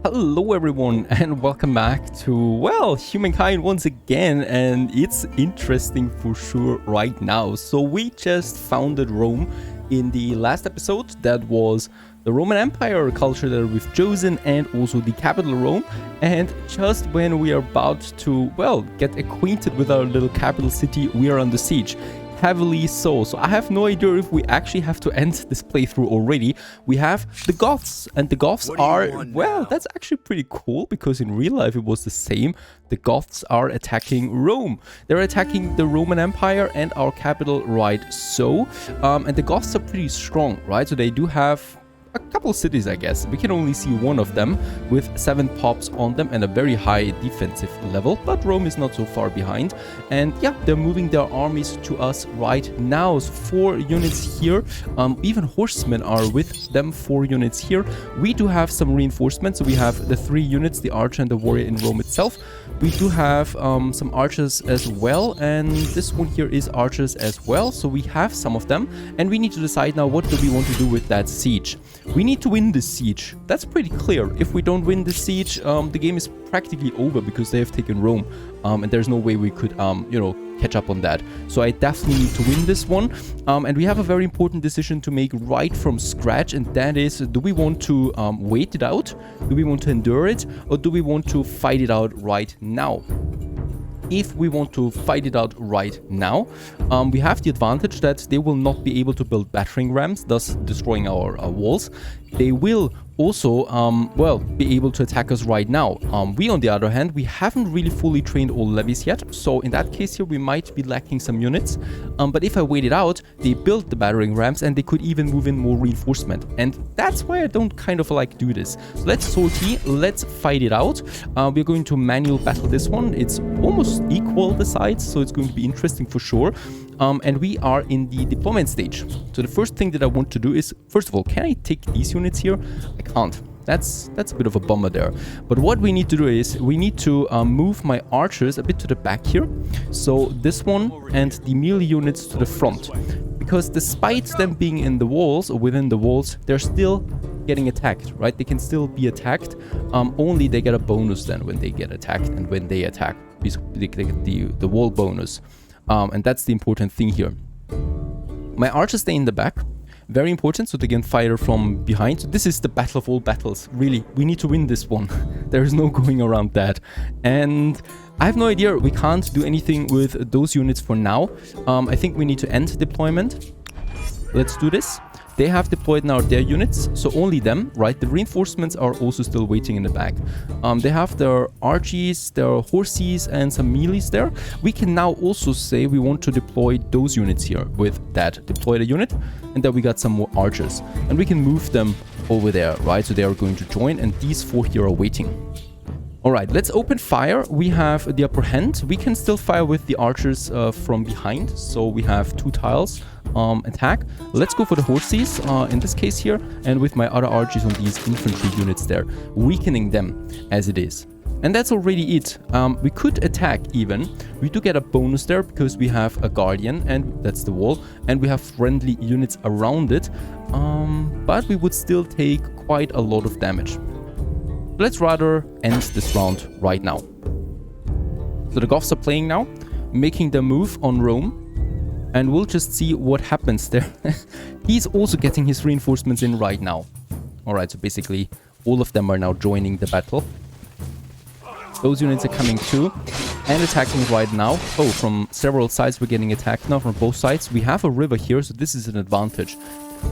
Hello everyone and welcome back to, well, Humankind once again, and it's interesting for sure right now. So we just founded Rome in the last episode. That was the Roman Empire culture that we've chosen and also the capital Rome. And just when we are about to, well, get acquainted with our little capital city, we are under siege. Heavily so. So I have no idea if we actually have to end this playthrough already. We have the Goths, and the Goths are, well, that's actually pretty cool because in real life it was the same. The Goths are attacking Rome. They're attacking the Roman Empire and our capital, right? So, and the Goths are pretty strong, right? So they do have a couple cities, I guess. We can only see one of them with 7 pops on them and a very high defensive level, but Rome is not so far behind. And yeah, they're moving their armies to us right now. So 4 units here, even horsemen are with them, 4 units here. We do have some reinforcements, so we have the 3 units, the archer and the warrior in Rome itself. We do have some archers as well, and this one here is archers as well, so we have some of them, and we need to decide now what do we want to do with that siege. We need to win this siege. That's pretty clear. If we don't win this siege, the game is practically over because they have taken Rome, and there's no way we could, you know, catch up on that. So I definitely need to win this one, and we have a very important decision to make right from scratch, and that is, do we want to wait it out, do we want to endure it, or do we want to fight it out right now? If we want to fight it out right now, we have the advantage that they will not be able to build battering rams, thus destroying our walls. They will also, well, be able to attack us right now. We, on the other hand, we haven't really fully trained all levies yet, so in that case here we might be lacking some units. But if I wait it out, they build the battering rams and they could even move in more reinforcement. And that's why I don't kind of like do this. So let's sortie, let's fight it out. We're going to manual battle this one. It's almost equal the sides, so it's going to be interesting for sure. And we are in the deployment stage. So the first thing that I want to do is, first of all, can I take these units here? I can't. That's a bit of a bummer there. But what we need to do is we need to move my archers a bit to the back here. So this one and the melee units to the front. Because despite them being in the walls or within the walls, they're still getting attacked, right? They can still be attacked. Only they get a bonus then when they get attacked and when they attack. They get the wall bonus. And that's the important thing here. My archers stay in the back. Very important, so they can fire from behind. So this is the battle of all battles. Really, we need to win this one. There is no going around that. And I have no idea. We can't do anything with those units for now. I think we need to end deployment. Let's do this. They have deployed now their units, so only them, right? The reinforcements are also still waiting in the back. They have their archies, their horses, and some melees there. We can now also say we want to deploy those units here with that. Deploy the unit, and then we got some more archers. And we can move them over there, right? So they are going to join, and these 4 here are waiting. Alright, let's open fire. We have the upper hand. We can still fire with the archers from behind. So we have 2 tiles attack. Let's go for the horses in this case here. And with my other archers on these infantry units there, weakening them as it is. And that's already it. We could attack even. We do get a bonus there because we have a guardian, and that's the wall. And we have friendly units around it. But we would still take quite a lot of damage. Let's rather end this round right now. So the Goths are playing now, making their move on Rome, and we'll just see what happens there. He's also getting his reinforcements in right now. Alright, so basically all of them are now joining the battle. Those units are coming too and attacking right now. Oh, from several sides we're getting attacked now, from both sides. We have a river here, so this is an advantage.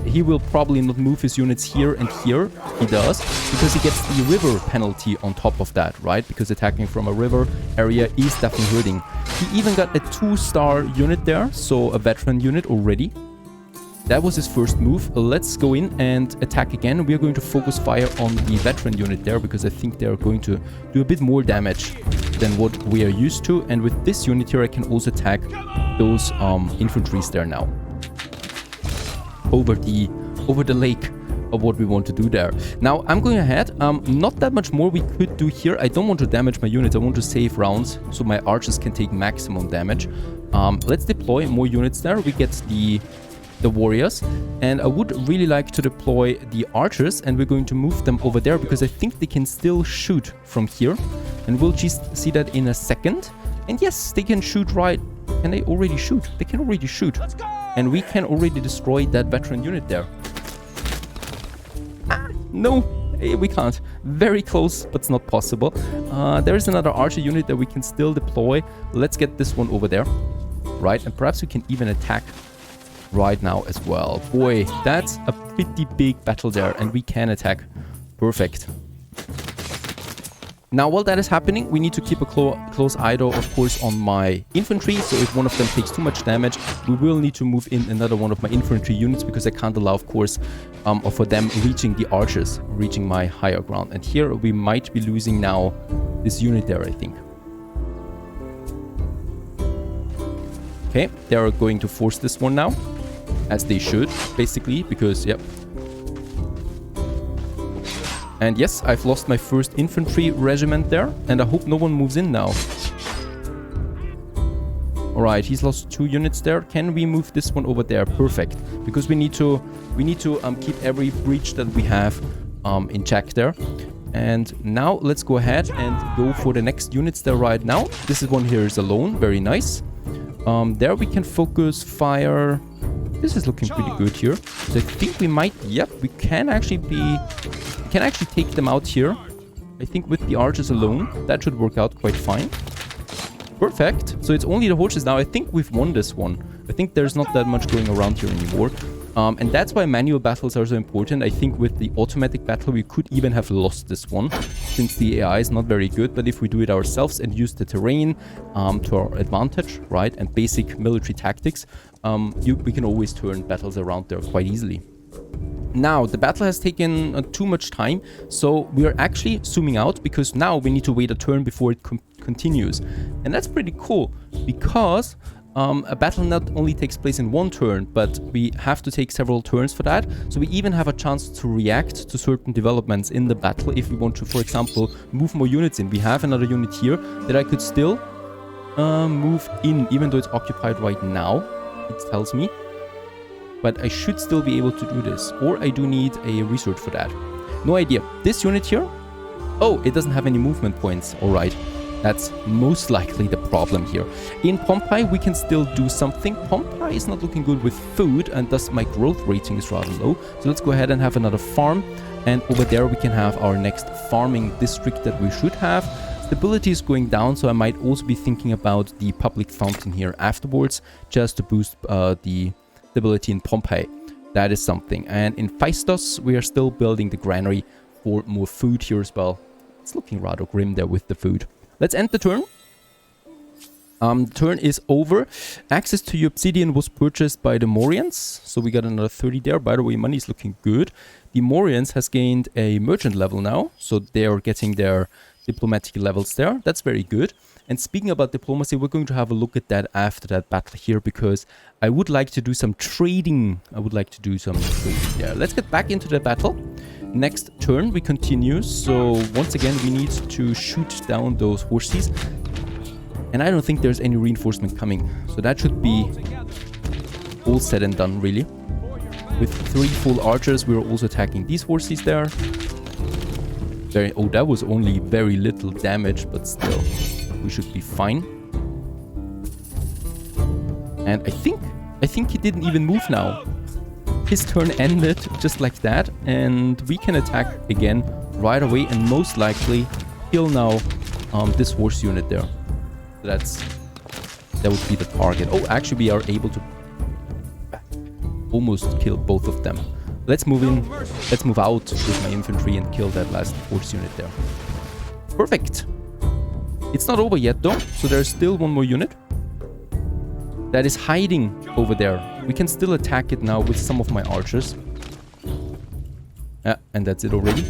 He will probably not move his units here and here. He does, because he gets the river penalty on top of that, right? Because attacking from a river area is definitely hurting. He even got a 2-star unit there, so a veteran unit already. That was his first move. Let's go in and attack again. We are going to focus fire on the veteran unit there, because I think they're going to do a bit more damage than what we are used to. And with this unit here, I can also attack those infantries there now. Over the lake of what we want to do there. Now I'm going ahead. Not that much more we could do here. I don't want to damage my units. I want to save rounds so my archers can take maximum damage. Let's deploy more units there. We get the the warriors, and I would really like to deploy the archers, and we're going to move them over there because I think they can still shoot from here, and we'll just see that in a second. And yes, they can shoot right. Can they already shoot? They can already shoot, and we can already destroy that veteran unit there. No, we can't. Very close, but it's not possible. There is another archer unit that we can still deploy. Let's get this one over there, right? And perhaps we can even attack right now as well. Boy, that's a pretty big battle there, and we can attack. Perfect. Now, while that is happening, we need to keep a close eye, though, of course, on my infantry. So if one of them takes too much damage, we will need to move in another one of my infantry units, because I can't allow, of course, for them reaching the archers, reaching my higher ground. And here we might be losing now this unit there, I think. Okay, they are going to force this one now, as they should, basically, because, yep. And yes, I've lost my first infantry regiment there, and I hope no one moves in now. Alright, he's lost 2 units there. Can we move this one over there? Perfect. Because we need to keep every breach that we have in check there. And now let's go ahead and go for the next units there right now. This is one here is alone. Very nice. There we can focus fire. This is looking pretty good here. So I think we might, yep, we can actually take them out here. I think with the archers alone, that should work out quite fine. Perfect. So it's only the horses now. I think we've won this one. I think there's not that much going around here anymore. And that's why manual battles are so important. I think with the automatic battle, we could even have lost this one, since the AI is not very good. But if we do it ourselves and use the terrain to our advantage, right, and basic military tactics, we can always turn battles around there quite easily. Now, the battle has taken too much time, so we are actually zooming out, because now we need to wait a turn before it continues. And that's pretty cool, because a battle not only takes place in one turn, but we have to take several turns for that. So we even have a chance to react to certain developments in the battle if we want to, for example, move more units in. We have another unit here that I could still move in, even though it's occupied right now, it tells me. But I should still be able to do this. Or I do need a research for that. No idea. This unit here? Oh, it doesn't have any movement points. Alright. That's most likely the problem here. In Pompeii, we can still do something. Pompeii is not looking good with food, and thus my growth rating is rather low. So let's go ahead and have another farm. And over there we can have our next farming district that we should have. Stability is going down, so I might also be thinking about the public fountain here afterwards, just to boost the stability in Pompeii. That is something. And in Phaistos, we are still building the granary for more food here as well. It's looking rather grim there with the food. Let's end the turn. The turn is over. Access to your obsidian was purchased by the Morians. So we got another 30 there. By the way, money is looking good. The Morians has gained a merchant level now. So they are getting their diplomatic levels there. That's very good. And speaking about diplomacy, we're going to have a look at that after that battle here, because I would like to do some trading. Yeah, let's get back into the battle. Next turn, we continue. So once again, we need to shoot down those horses. And I don't think there's any reinforcement coming. So that should be all said and done, really. With 3 full archers, we're also attacking these horses there. Oh, that was only very little damage, but still, we should be fine. And I think he didn't even move now. His turn ended just like that, and we can attack again right away, and most likely kill now this horse unit there. That would be the target. Oh, actually we are able to almost kill both of them. Let's move in. Let's move out with my infantry and kill that last horse unit there. Perfect. It's not over yet though, so there's still one more unit that is hiding over there. We can still attack it now with some of my archers. Yeah, and that's it already.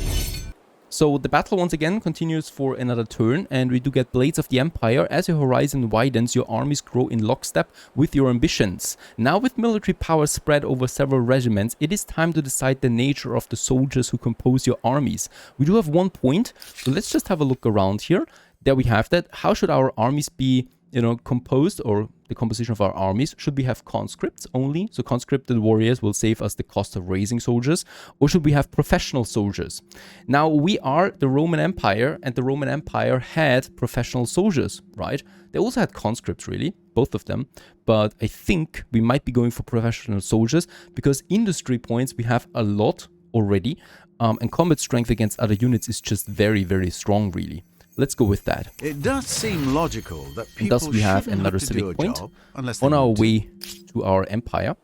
So the battle once again continues for another turn, and we do get Blades of the Empire. As your horizon widens, your armies grow in lockstep with your ambitions. Now with military power spread over several regiments, it is time to decide the nature of the soldiers who compose your armies. We do have 1 point, so let's just have a look around here. There we have that. How should our armies be composed, or the composition of our armies? Should we have conscripts only? So conscripted warriors will save us the cost of raising soldiers. Or should we have professional soldiers? Now, we are the Roman Empire, and the Roman Empire had professional soldiers, right? They also had conscripts, really, both of them. But I think we might be going for professional soldiers because industry points we have a lot already. And combat strength against other units is just very, very strong, really. Let's go with that. It does seem logical that people thus we have another civic point on our way to our empire.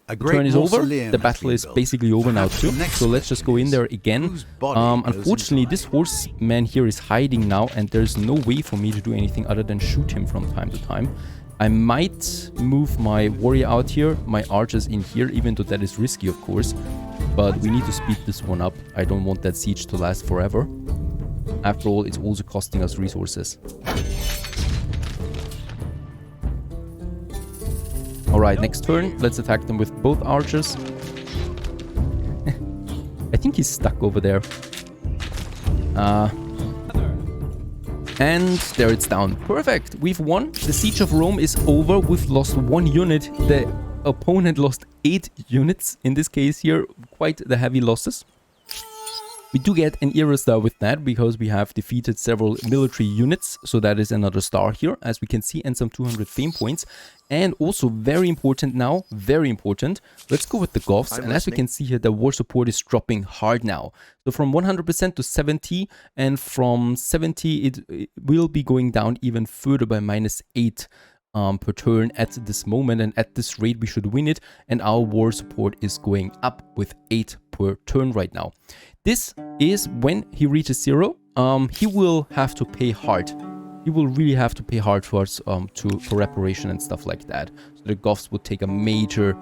The turn is over. The battle is basically over now too. So let's just go in there again. Unfortunately, this horseman here is hiding now, and there's no way for me to do anything other than shoot him from time to time. I might move my warrior out here, my archers in here, even though that is risky, of course. But we need to speed this one up. I don't want that siege to last forever. After all, it's also costing us resources. Alright, next turn. Let's attack them with both archers. I think he's stuck over there. And there it's down. Perfect. We've won. The siege of Rome is over. We've lost 1 unit. The opponent lost 8 units. In this case here, quite the heavy losses. We do get an era star with that because we have defeated several military units. So that is another star here, as we can see, and some 200 fame points. And also very important now, very important. Let's go with the Goths. And as we can see here, the war support is dropping hard now. So from 100% to 70, and from 70 it will be going down even further by -8 per turn at this moment. And at this rate we should win it. And our war support is going up with 8 per turn right now. This is when he reaches 0, he will have to pay hard. He will really have to pay hard for us for reparation and stuff like that. So the Goths would take a major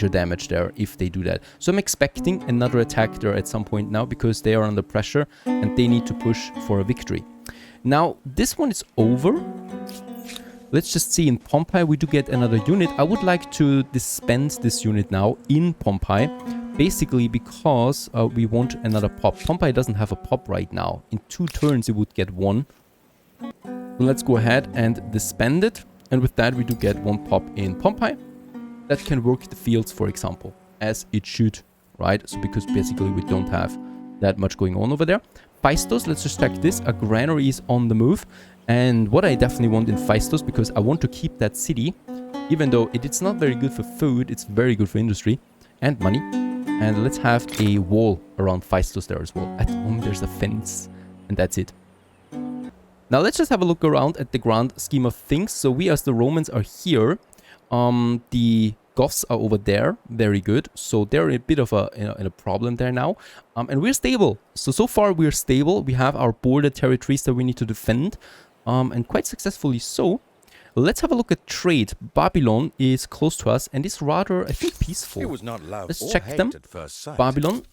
damage there if they do that. So I'm expecting another attack there at some point now because they are under pressure and they need to push for a victory. Now, this one is over. Let's just see, in Pompeii we do get another unit. I would like to disband this unit now in Pompeii. Basically because we want another pop. Pompeii doesn't have a pop right now. In 2 turns it would get 1. So let's go ahead and disband it. And with that we do get 1 pop in Pompeii. That can work the fields, for example, as it should, right? So because basically we don't have that much going on over there. Phaistos, let's just check this. A granary is on the move. And what I definitely want in Phaistos, because I want to keep that city, even though it's not very good for food, it's very good for industry and money. And let's have a wall around Phaistos there as well. At the moment there's a fence, and that's it. Now let's just have a look around at the grand scheme of things. So we as the Romans are here. The Goths are over there. Very good. So they're a bit of a problem there now. And we're stable. So far we're stable. We have our border territories that we need to defend. And quite successfully so. Let's have a look at trade. Babylon is close to us and is rather, I think, peaceful. It was not love. Let's check them. Babylon,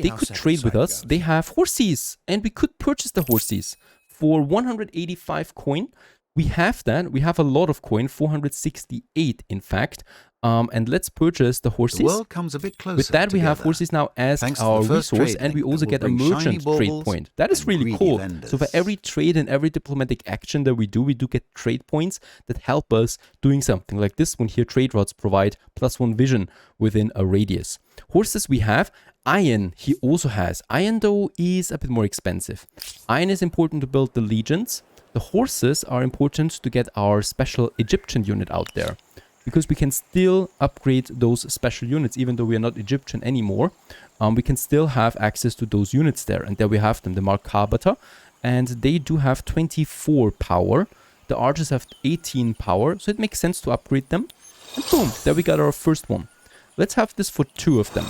they could trade with us. They have horses, and we could purchase the horses for 185 coin. We have that. We have a lot of coin, 468 in fact. And let's purchase the horses. The world comes a bit closer with that, we together. have horses now as our resource, and we also get a merchant trade point. That is really cool. So for every trade and every diplomatic action that we do get trade points that help us doing something. Like this one here, trade routes provide +1 vision within a radius. Horses we have. Iron he also has. Iron though is a bit more expensive. Iron is important to build the legions. The horses are important to get our special Egyptian unit out there. Because we can still upgrade those special units, even though we are not Egyptian anymore. We can still have access to those units there. And there we have them, the Markabata. And they do have 24 power. The archers have 18 power. So it makes sense to upgrade them. And boom, there we got our first one. Let's have this for 2 of them.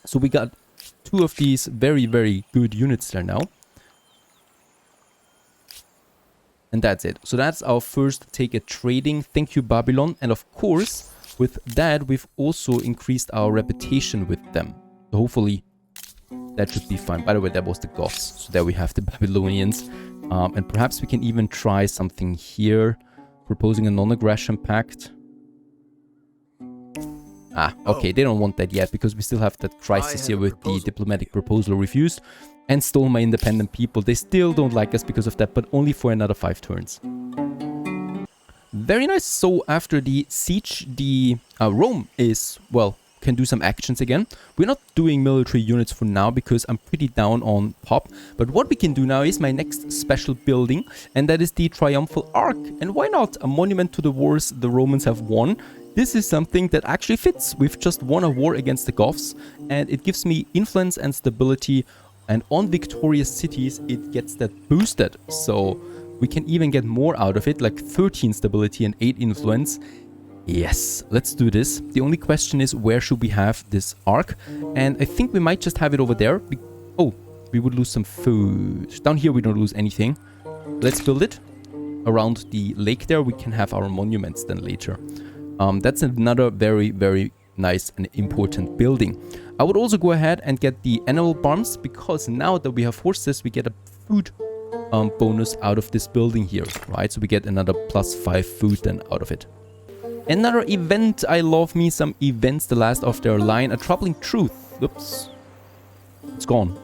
So we got 2 of these very, very good units there now. And that's it. So that's our first take at trading. Thank you, Babylon. And of course, with that, we've also increased our reputation with them. So hopefully, that should be fine. By the way, that was the Goths. So there we have the Babylonians. And perhaps we can even try something here. Proposing a non-aggression pact. Okay, they don't want that yet because we still have that crisis here with the diplomatic proposal refused. and stole my independent people. They still don't like us because of that, but only for another 5 turns. Very nice. So after the siege, the Rome is, well, can do some actions again. We're not doing military units for now because I'm pretty down on pop. But what we can do now is my next special building, and that is the Triumphal Arch. And why not? A monument to the wars the Romans have won. This is something that actually fits. We've just won a war against the Goths, and it gives me influence and stability. And on victorious cities, it gets that boosted. So we can even get more out of it, like 13 stability and 8 influence. Yes, let's do this. The only question is, where should we have this arc? And I think we might just have it over there. Oh, we would lose some food. Down here we don't lose anything. Let's build it around the lake there. We can have our monuments then later. That's another very, very nice and important building. I would also go ahead and get the animal farms, because now that we have horses, we get a food bonus out of this building here, right? So we get another +5 food then out of it. Another event. I love me some events. The last of their line. A troubling truth. Oops. It's gone.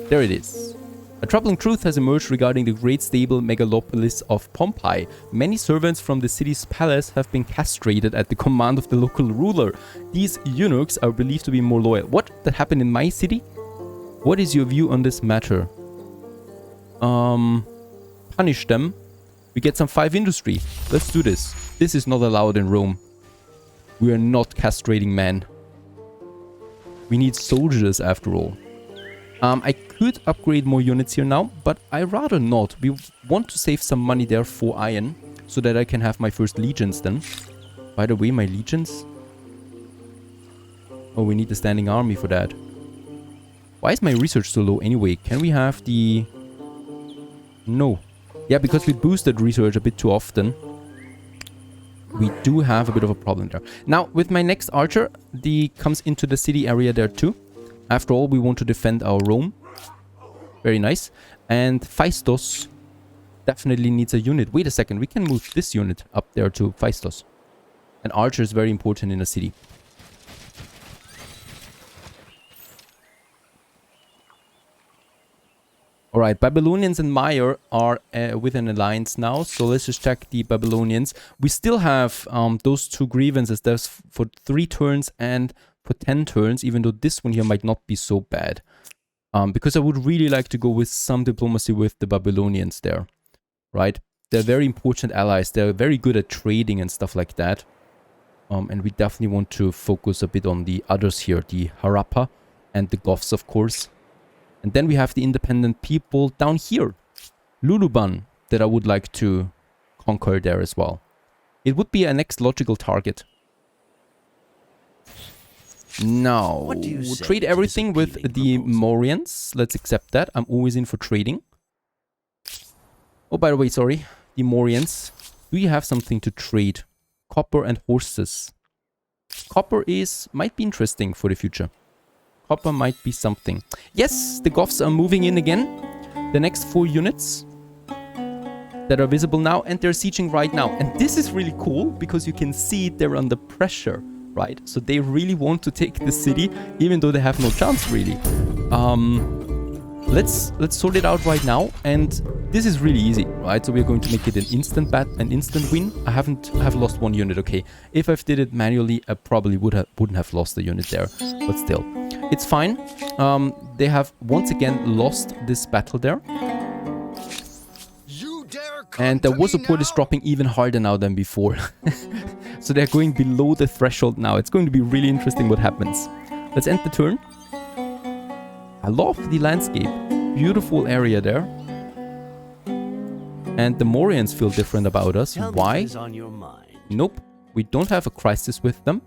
There it is. A troubling truth has emerged regarding the great stable megalopolis of Pompeii. Many servants from the city's palace have been castrated at the command of the local ruler. These eunuchs are believed to be more loyal. What? That happened in my city? What is your view on this matter? Punish them. We get some 5 industry. Let's do this. This is not allowed in Rome. We are not castrating men. We need soldiers after all. I could upgrade more units here now, but I rather not. We want to save some money there for iron, so that I can have my first legions then. By the way, my legions... Oh, we need the standing army for that. Why is my research so low anyway? Can we have the... No. Yeah, because we boosted research a bit too often. We do have a bit of a problem there. Now, with my next archer, the comes into the city area there too. After all, we want to defend our Rome. Very nice. And Phaistos definitely needs a unit. Wait a second, we can move this unit up there to Phaistos. An archer is very important in a city. Alright, Babylonians and Meyer are with an alliance now, so let's just check the Babylonians. We still have those 2 grievances. There's for 3 turns and for 10 turns, even though this one here might not be so bad. Because I would really like to go with some diplomacy with the Babylonians there, right? They're very important allies. They're very good at trading and stuff like that. And we definitely want to focus a bit on the others here, the Harappa and the Goths, of course. And then we have the independent people down here. Luluban, that I would like to conquer there as well. It would be a next logical target. Now, trade everything with the Mauryans. Let's accept that. I'm always in for trading. Oh, by the way, sorry. The Mauryans. Do you have something to trade? Copper and horses. Copper might be interesting for the future. Copper might be something. Yes, the Goths are moving in again. The next 4 units that are visible now, and they're sieging right now. And this is really cool because you can see they're under pressure, right? So they really want to take the city, even though they have no chance really. Let's sort it out right now, and this is really easy, right? So we're going to make it an instant win. I have lost 1 unit. Okay, if I did it manually, I probably wouldn't have lost the unit there, but still. It's fine. They have once again lost this battle there. And the war support is dropping even harder now than before. So they're going below the threshold now. It's going to be really interesting what happens. Let's end the turn. I love the landscape. Beautiful area there. And the Mauryans feel different about us. Why? Nope. We don't have a crisis with them.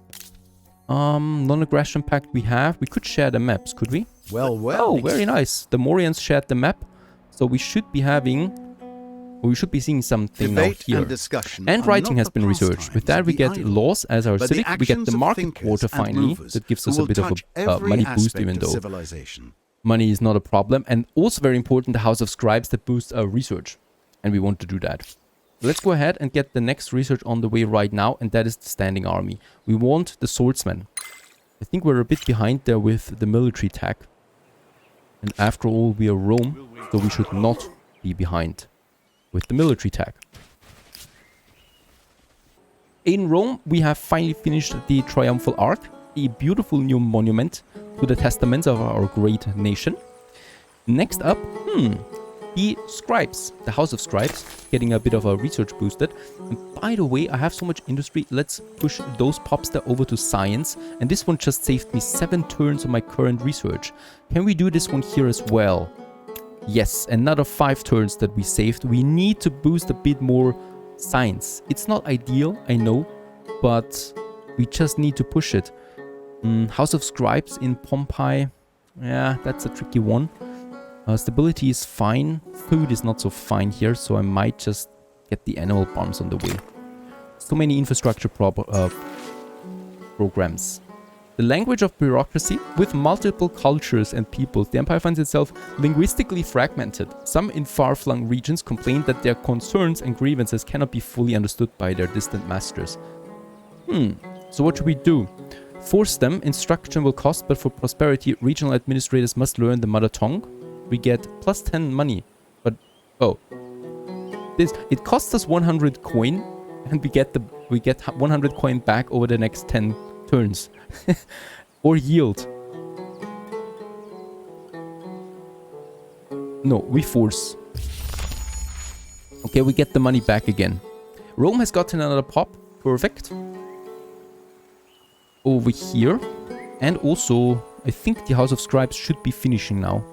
Non-aggression pact we have. We could share the maps, could we? Well. Oh, very nice. The Mauryans shared the map. So we should be having... We should be seeing something now here. And writing has been researched. With that we get laws as our civic. We get the market quarter finally. That gives us a bit of a money boost, even though money is not a problem. And also very important, the House of Scribes that boosts our research. And we want to do that. Let's go ahead and get the next research on the way right now. And that is the standing army. We want the swordsmen. I think we're a bit behind there with the military tech. And after all, we are Rome, so we should not be behind with the military tag. In Rome, we have finally finished the Triumphal Arch, a beautiful new monument to the testaments of our great nation. Next up, the scribes, the House of Scribes, getting a bit of a research boosted. And by the way, I have so much industry, let's push those pops there over to science. And this one just saved me 7 turns on my current research. Can we do this one here as well? Yes, another 5 turns that we saved. We need to boost a bit more science. It's not ideal, I know, but we just need to push it. House of Scribes in Pompeii, yeah, that's a tricky one. Stability is fine. Food is not so fine here, so I might just get the animal farms on the way. So many infrastructure programs. The language of bureaucracy. With multiple cultures and peoples, the empire finds itself linguistically fragmented. Some in far-flung regions complain that their concerns and grievances cannot be fully understood by their distant masters. So what should we do? Force them. Instruction will cost, but for prosperity, regional administrators must learn the mother tongue. We get plus 10 money, but it costs us 100 coin, and we get 100 coin back over the next 10 turns. Or yield. No, we force. Okay, we get the money back again. Rome has gotten another pop. Perfect. Over here. And also, I think the House of Scribes should be finishing now.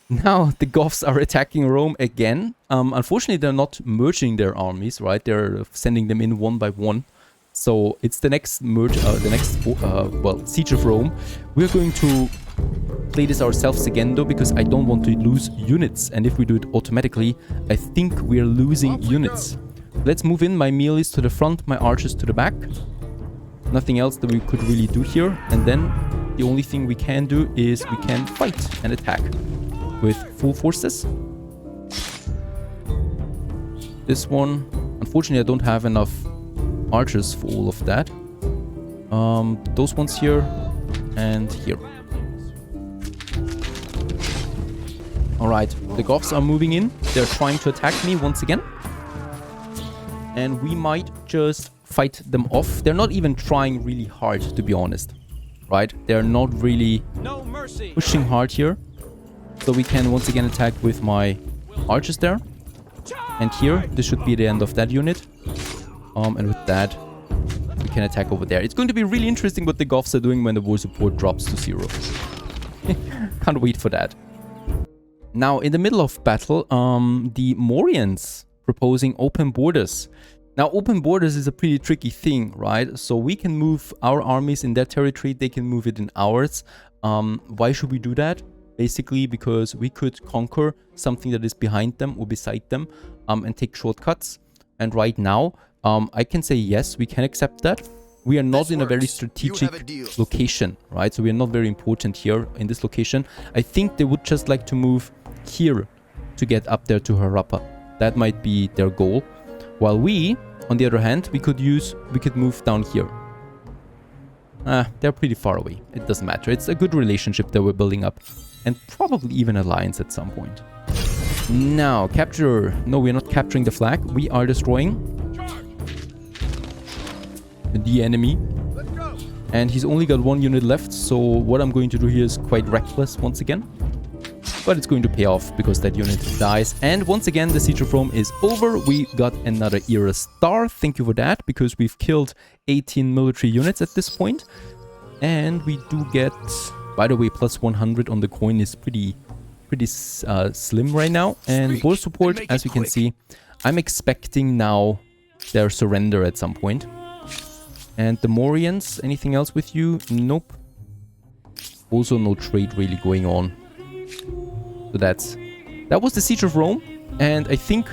Now the Goths are attacking Rome again. Unfortunately, they're not merging their armies, right? They're sending them in one by one. So it's the next merge, siege of Rome. We're going to play this ourselves again though, because I don't want to lose units. And if we do it automatically, I think we're losing units. Let's move in. My melee is to the front, my archers to the back. Nothing else that we could really do here. And then the only thing we can do is we can fight and attack with full forces. This one, unfortunately, I don't have enough archers for all of that. Those ones here and here. Alright, the Goths are moving in. They're trying to attack me once again. And we might just fight them off. They're not even trying really hard, to be honest. Right? They're not really pushing hard here. So we can once again attack with my archers there. And here, this should be the end of that unit. And with that, we can attack over there. It's going to be really interesting what the Goths are doing when the war support drops to 0. Can't wait for that. Now, in the middle of battle, the Morians proposing open borders. Now, open borders is a pretty tricky thing, right? So we can move our armies in their territory, they can move it in ours. Why should we do that? Basically, because we could conquer something that is behind them or beside them and take shortcuts. And right now, I can say yes, we can accept that. We are not in a very strategic location, right? So we are not very important here in this location. I think they would just like to move here to get up there to Harappa. That might be their goal. While we, on the other hand, we could move down here. They're pretty far away. It doesn't matter. It's a good relationship that we're building up. And probably even alliance at some point. Now, capture. No, we're not capturing the flag. We are destroying the enemy. And he's only got 1 unit left. So what I'm going to do here is quite reckless once again. But it's going to pay off because that unit dies. And once again, the Siege of Rome is over. We got another era star. Thank you for that, because we've killed 18 military units at this point. And we do get, by the way, plus 100 on the coin is pretty slim right now. And war support, as you can see, I'm expecting now their surrender at some point. And the Morians, anything else with you? Nope. Also no trade really going on. So that was the Siege of Rome, and I think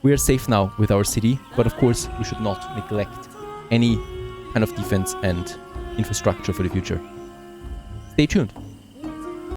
we are safe now with our city. But of course, we should not neglect any kind of defense and infrastructure for the future. Stay tuned.